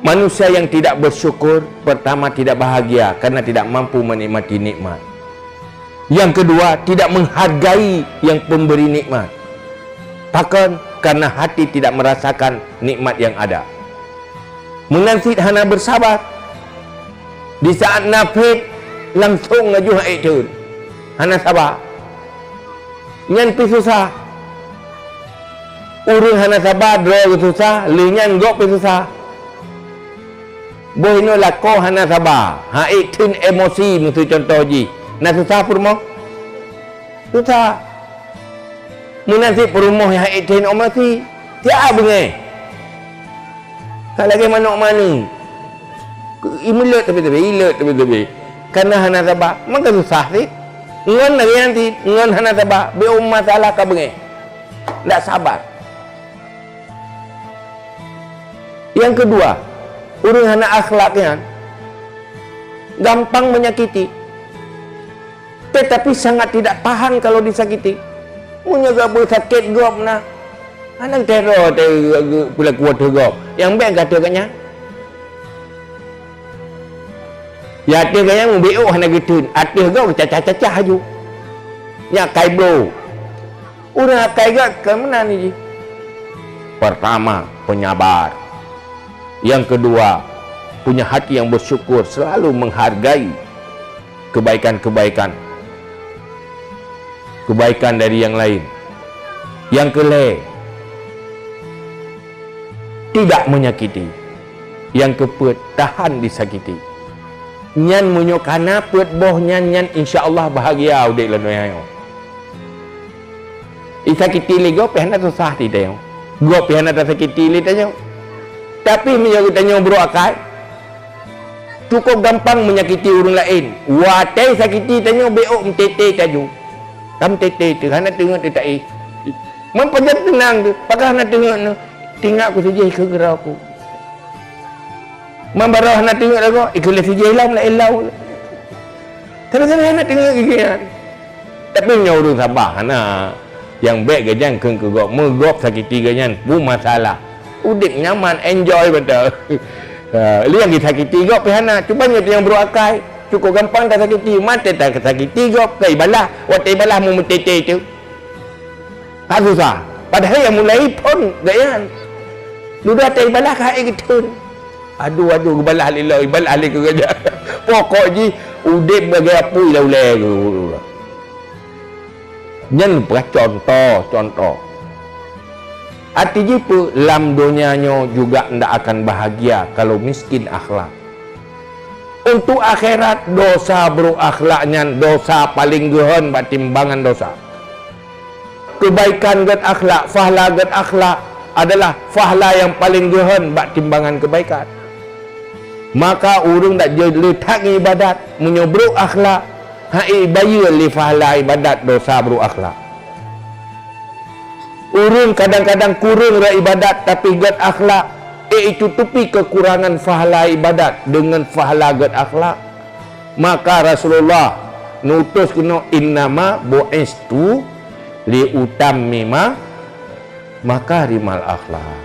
Manusia yang tidak bersyukur, pertama tidak bahagia karena tidak mampu menikmati nikmat. Yang kedua, tidak menghargai yang pemberi nikmat. Takkan karena hati tidak merasakan nikmat yang ada. Munafik hana bersabar. Di saat nafid langsung ngaju hak itu. Hana sabar. Nyan pi susah. Urang hana sabar draw susah, linyan gok pi susah. Boy no lako hana sabar. Ha itin emosi mutu contoh ji. Nak susah purmo? Susah. Munafik perumoh yang itin emosi. Tiap bengai. Kalau lagi manuk mana? Imulut tapi ilut tapi. Karena hana sabar, maka susah sih. Ngan lagi nanti, ngan hana sabar, be masalah ka bengai. Tak sabar. Yang kedua, orang hana akhlaknya gampang menyakiti. Tetapi sangat tidak tahan kalau disakiti. Punya gak bersakit gop nah. Anak teror pula kuat gop. Yang baik kata katnya. Ya ada yang membeok hana gitu. Ada gop cacah-cacah aju. Ya kai bro. Orang kai gak ke mana ni? Pertama, penyabar. Yang kedua, punya hati yang bersyukur, selalu menghargai kebaikan-kebaikan dari yang lain. Yang kelima, tidak menyakiti. Yang keempat, tahan disakiti. Nyan munyokana put boh nyan insya-Allah bahagia udik la noyo. Isakiti li go pehna susah ti tayong. Go pehna ta sakiti li tayong. Tapi menjaga tanya bro akal. Cukup gampang menyakiti orang lain. Watai sakiti tanya beok mtete taju. Kam tete tu hana tengok tu tak memperjat tenang tu. Pakai hana tengok no. Tinggal aku saja ke gerau aku. Membarah hana tengok lagu ikut saja hilang la ilau. Terus hana tengok gigian. Tapi nyauru sabar hana yang baik gajan keng ke gop megop sakiti gajan bu masalah. Udik nyaman, enjoy betul. Liang kita sakiti gop pihana. Cuba nyat yang berakal. Cukup gampang tak sakiti. Mata tak sakiti gop. Kai balah. Watai balah mu mentete tu. Tak susah. Padahal yang mulai pun gayan. Ludah tai balah kai gitu. Aduh balah lillah. Balah li ke gajah. Pokok ji. Udik bagai apa ilau-ilau tu. Nyen contoh. Artinya apa? Dalam dunianya juga tidak akan bahagia kalau miskin akhlak. Untuk akhirat dosa bro akhlaknya dosa paling gehan buat timbangan dosa. Kebaikan get akhlak, fahla get akhlak adalah fahla yang paling gehan buat timbangan kebaikan. Maka urung tak letak ibadat menyobruk akhlak, hai bayar li fahla ibadat dosa bro akhlak. Urung kadang-kadang kurang ibadat tapi gad akhlak. Itu tutupi kekurangan fahala ibadat dengan fahala gad akhlak. Maka Rasulullah nutus kena innama bu'istu li utammima makarimal akhlak.